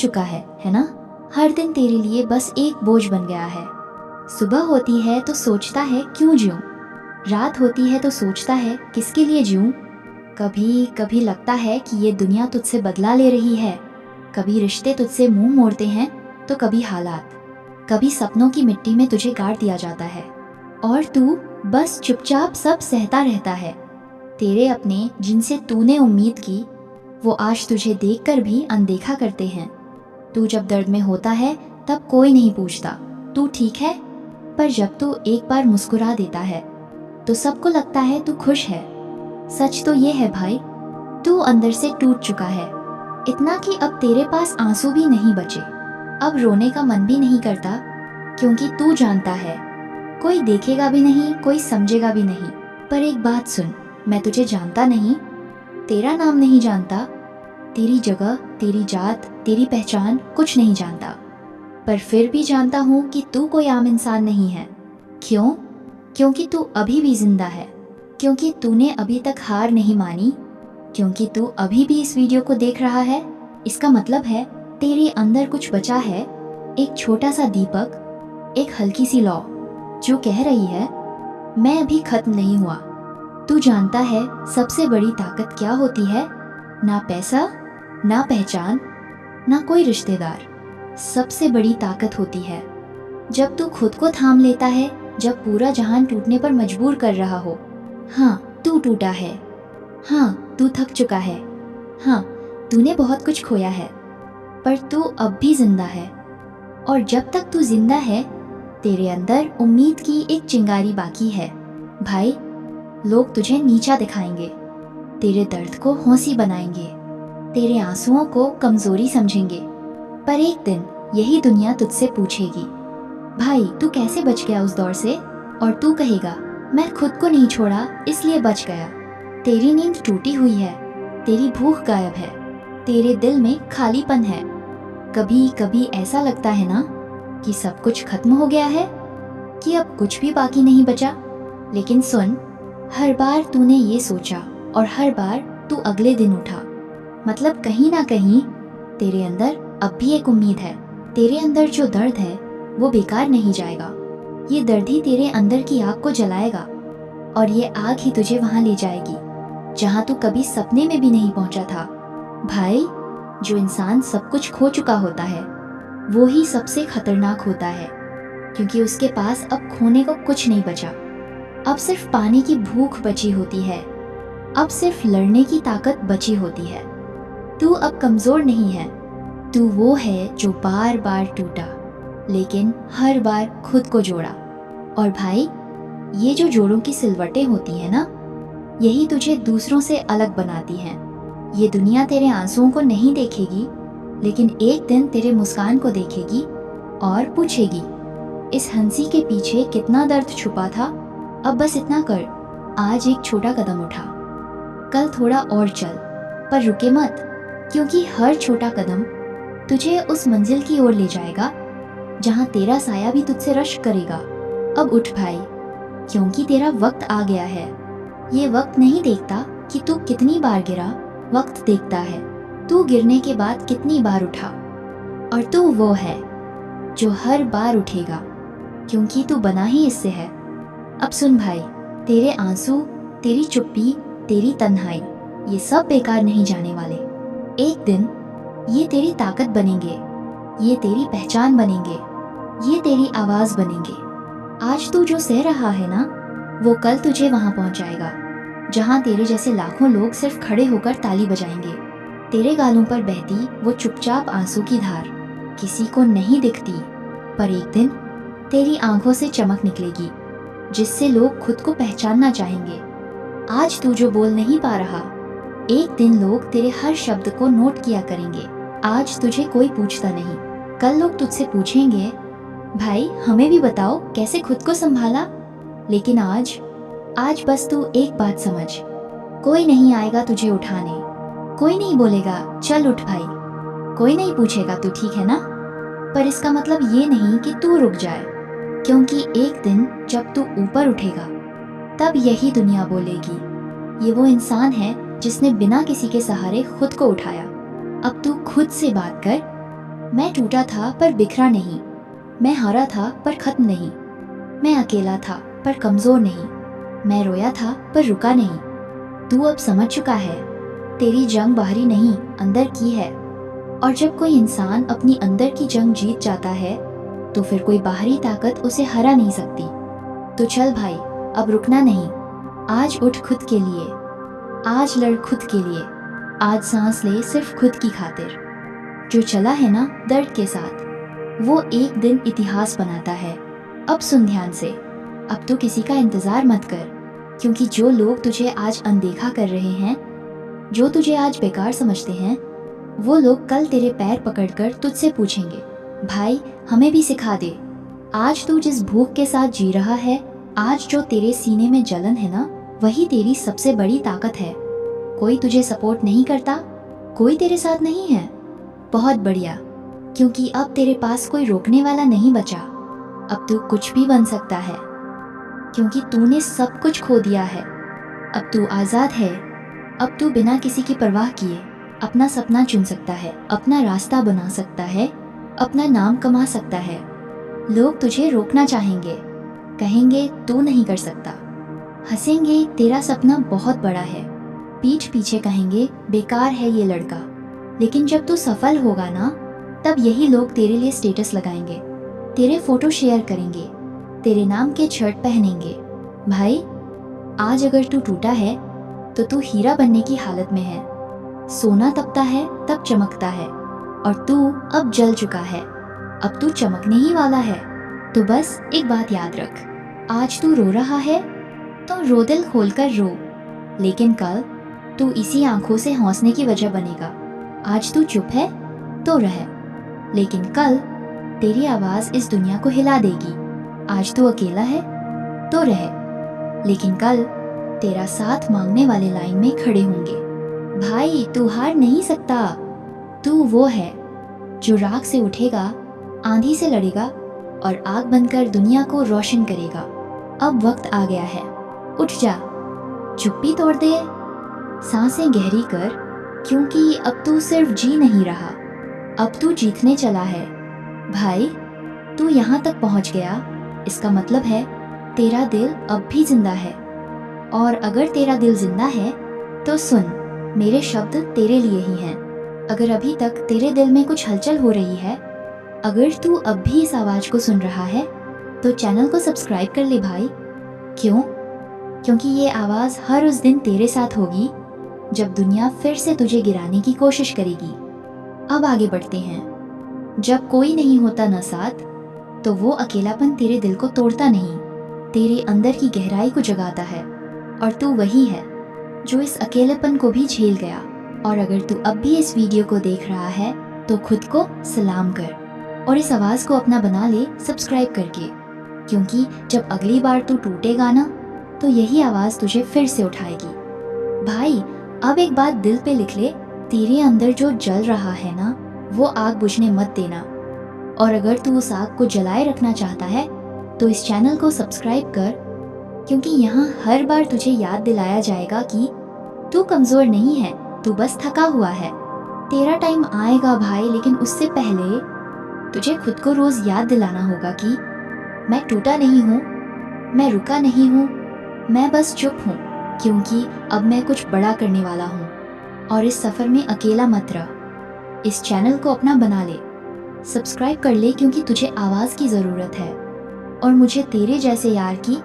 चुका है ना? हर दिन तेरे लिए बस एक बोझ बन गया है। सुबह होती है तो सोचता है क्यों जीऊं, रात होती है तो सोचता है किसके लिए जीऊं। कभी कभी लगता है कि ये दुनिया तुझसे बदला ले रही है, कभी रिश्ते तुझसे मुंह मोड़ते हैं तो कभी हालात, कभी सपनों की मिट्टी में तुझे गाड़ दिया जाता है और तू बस चुपचाप सब सहता रहता है। तेरे अपने जिनसे तूने उम्मीद की वो आज तुझे देखकर भी अनदेखा करते हैं। तू जब दर्द में होता है तब कोई नहीं पूछता तू ठीक है, पर जब तू एक बार मुस्कुरा देता है तो सबको लगता है तू खुश है। सच तो ये है भाई, तू अंदर से टूट चुका है, इतना कि अब तेरे पास आंसू भी नहीं बचे। अब रोने का मन भी नहीं करता, क्योंकि तू जानता है कोई देखेगा भी नहीं, कोई समझेगा भी नहीं। पर एक बात सुन, मैं तुझे जानता नहीं, तेरा नाम नहीं जानता, तेरी जगह, तेरी जात, तेरी पहचान कुछ नहीं जानता, पर फिर भी जानता हूँ कि तू कोई आम इंसान नहीं है। क्यों? क्योंकि तू अभी भी जिंदा है, क्योंकि तूने अभी तक हार नहीं मानी, क्योंकि तू अभी भी इस वीडियो को देख रहा है। इसका मतलब है तेरे अंदर कुछ बचा है, एक छोटा सा दीपक, एक हल्की सी लौ जो कह रही है मैं अभी खत्म नहीं हुआ। तू जानता है सबसे बड़ी ताकत क्या होती है? ना पैसा, ना पहचान, ना कोई रिश्तेदार। सबसे बड़ी ताकत होती है जब तू खुद को थाम लेता है, जब पूरा जहान टूटने पर मजबूर कर रहा हो। हाँ, तू टूटा है, हाँ तू थक चुका है, हाँ तूने बहुत कुछ खोया है, पर तू अब भी जिंदा है। और जब तक तू जिंदा है तेरे अंदर उम्मीद की एक चिंगारी बाकी है। भाई, लोग तुझे नीचा दिखाएंगे, तेरे दर्द को हौंसी बनाएंगे, तेरे आंसुओं को कमजोरी समझेंगे, पर एक दिन यही दुनिया तुझसे पूछेगी भाई तू कैसे बच गया उस दौर से, और तू कहेगा मैं खुद को नहीं छोड़ा इसलिए बच गया। तेरी नींद टूटी हुई है, तेरी भूख गायब है, तेरे दिल में खालीपन है। कभी कभी ऐसा लगता है ना कि सब कुछ खत्म हो गया है, कि अब कुछ भी बाकी नहीं बचा। लेकिन सुन, हर बार तूने ये सोचा और हर बार तू अगले दिन उठा, मतलब कहीं ना कहीं तेरे अंदर अब भी एक उम्मीद है। तेरे अंदर जो दर्द है वो बेकार नहीं जाएगा, ये दर्द ही तेरे अंदर की आग को जलाएगा, और ये आग ही तुझे वहां ले जाएगी जहां तू कभी सपने में भी नहीं पहुंचा था। भाई, जो इंसान सब कुछ खो चुका होता है वो ही सबसे खतरनाक होता है, क्योंकि उसके पास अब खोने को कुछ नहीं बचा। अब सिर्फ पाने की भूख बची होती है, अब सिर्फ लड़ने की ताकत बची होती है। तू अब कमजोर नहीं है, तू वो है जो बार बार टूटा लेकिन हर बार खुद को जोड़ा। और भाई, ये जो जोड़ों की सिलवटें होती हैं ना, यही तुझे दूसरों से अलग बनाती हैं। ये दुनिया तेरे आंसुओं को नहीं देखेगी, लेकिन एक दिन तेरे मुस्कान को देखेगी और पूछेगी इस हंसी के पीछे कितना दर्द छुपा था। अब बस इतना कर, आज एक छोटा कदम उठा, कल थोड़ा और चल, पर रुके मत, क्योंकि हर छोटा कदम तुझे उस मंजिल की ओर ले जाएगा जहां तेरा साया भी तुझसे रश्क करेगा। अब उठ भाई, क्योंकि तेरा वक्त आ गया है। ये वक्त नहीं देखता कि तू कितनी बार गिरा, वक्त देखता है तू गिरने के बाद कितनी बार उठा। और तू वो है जो हर बार उठेगा, क्योंकि तू बना ही इससे है। अब सुन भाई, तेरे आंसू, तेरी चुप्पी, तेरी तन्हाई, ये सब बेकार नहीं जाने वाले। एक दिन ये तेरी ताकत बनेंगे, ये तेरी पहचान बनेंगे, ये तेरी आवाज बनेंगे। आज तू जो सह रहा है ना, वो कल तुझे वहां पहुंचाएगा जहां तेरे जैसे लाखों लोग सिर्फ खड़े होकर ताली बजाएंगे। तेरे गालों पर बहती वो चुपचाप आंसू की धार किसी को नहीं दिखती, पर एक दिन तेरी आंखों से चमक निकलेगी जिससे लोग खुद को पहचानना चाहेंगे। आज तू जो बोल नहीं पा रहा, एक दिन लोग तेरे हर शब्द को नोट किया करेंगे। आज तुझे कोई पूछता नहीं, कल लोग तुझसे पूछेंगे भाई हमें भी बताओ कैसे खुद को संभाला। लेकिन आज बस तू एक बात समझ, कोई नहीं आएगा तुझे उठाने, कोई नहीं बोलेगा चल उठ भाई, कोई नहीं पूछेगा तू ठीक है ना, पर इसका मतलब ये नहीं कि तू रुक जाए, क्योंकि एक दिन जब तू ऊपर उठेगा तब यही दुनिया बोलेगी ये वो इंसान है जिसने बिना किसी के सहारे खुद को उठाया। अब तू खुद से बात कर, मैं टूटा था पर बिखरा नहीं, मैं हारा था पर खत्म नहीं, मैं अकेला था पर कमजोर नहीं, मैं रोया था पर रुका नहीं। तू अब समझ चुका है, तेरी जंग बाहरी नहीं अंदर की है। और जब कोई इंसान अपनी अंदर की जंग जीत जाता है तो फिर कोई बाहरी ताकत उसे हरा नहीं सकती। तो चल भाई, अब रुकना नहीं। आज उठ खुद के लिए, आज लड़ खुद के लिए, आज सांस ले सिर्फ खुद की खातिर। जो चला है ना दर्द के साथ, वो एक दिन इतिहास बनाता है। अब सुन ध्यान से, अब तो किसी का इंतजार मत कर, क्योंकि जो लोग तुझे आज अनदेखा कर रहे हैं, जो तुझे आज बेकार समझते हैं, वो लोग कल तेरे पैर पकड़कर तुझसे पूछेंगे, भाई हमें भी सिखा दे। आज तू जिस भूख के साथ जी रहा है, आज जो तेरे सीने में जलन है ना, वही तेरी सबसे बड़ी ताकत है। कोई तुझे सपोर्ट नहीं करता, कोई तेरे साथ नहीं है, बहुत बढ़िया, क्योंकि अब तेरे पास कोई रोकने वाला नहीं बचा। अब तू कुछ भी बन सकता है, क्योंकि तूने सब कुछ खो दिया है। अब तू आज़ाद है। अब तू बिना किसी की परवाह किए अपना सपना चुन सकता है, अपना रास्ता बना सकता है, अपना नाम कमा सकता है। लोग तुझे रोकना चाहेंगे, कहेंगे तू नहीं कर सकता, हंसेंगे तेरा सपना बहुत बड़ा है, पीठ पीछे कहेंगे बेकार है ये लड़का। लेकिन जब तू सफल होगा ना, तब यही लोग तेरे लिए स्टेटस लगाएंगे, तेरे फोटो शेयर करेंगे, तेरे नाम के शर्ट पहनेंगे। भाई आज अगर तू टूटा है तो तू हीरा बनने की हालत में है। सोना तपता है तब चमकता है, और तू अब जल चुका है, अब तू चमकने ही वाला है। तो बस एक बात याद रख, आज तू रो रहा है तो रो दिल खोलकर रो, लेकिन कल तू इसी आंखों से हंसने की वजह बनेगा। आज तू चुप है तो रह, लेकिन कल तेरी आवाज इस दुनिया को हिला देगी। आज तू अकेला है तो रह, लेकिन कल तेरा साथ मांगने वाले लाइन में खड़े होंगे। भाई तू हार नहीं सकता, तू वो है जो राख से उठेगा, आंधी से लड़ेगा और आग बनकर दुनिया को रोशन करेगा। अब वक्त आ गया है, उठ जा, चुप्पी तोड़ दे, सांसें गहरी कर, क्योंकि अब तू सिर्फ जी नहीं रहा, अब तू जीतने चला है। भाई तू यहाँ तक पहुँच गया, इसका मतलब है तेरा दिल अब भी जिंदा है। और अगर तेरा दिल जिंदा है तो सुन, मेरे शब्द तेरे लिए ही हैं। अगर अभी तक तेरे दिल में कुछ हलचल हो रही है, अगर तू अब भी इस आवाज को सुन रहा है, तो चैनल को सब्सक्राइब कर ले भाई। क्यों? क्योंकि ये आवाज हर उस दिन तेरे साथ होगी जब दुनिया फिर से तुझे गिराने की कोशिश करेगी। अब आगे बढ़ते हैं। जब कोई नहीं होता ना साथ, तो वो अकेलापन तेरे दिल को तोड़ता नहीं, तेरे अंदर की गहराई को जगाता है। और तू वही है जो इस अकेलेपन को भी झेल गया। और अगर तू अब भी इस वीडियो को देख रहा है तो खुद को सलाम कर और इस आवाज़ को अपना बना ले सब्सक्राइब करके, क्योंकि जब अगली बार तू टूटेगा ना, तो यही आवाज़ तुझे फिर से उठाएगी। भाई अब एक बात दिल पे लिख ले, तेरे अंदर जो जल रहा है ना, वो आग बुझने मत देना। और अगर तू उस आग को जलाए रखना चाहता है तो इस चैनल को सब्सक्राइब कर, क्योंकि यहाँ हर बार तुझे याद दिलाया जाएगा कि तू कमज़ोर नहीं है, तू बस थका हुआ है। तेरा टाइम आएगा भाई, लेकिन उससे पहले तुझे खुद को रोज़ याद दिलाना होगा कि मैं टूटा नहीं हूँ, मैं रुका नहीं हूँ, मैं बस चुप हूँ, क्योंकि अब मैं कुछ बड़ा करने वाला हूँ। और इस सफ़र में अकेला मत रह। इस चैनल को अपना बना ले, सब्सक्राइब कर ले, क्योंकि तुझे आवाज़ की ज़रूरत है और मुझे तेरे जैसे यार की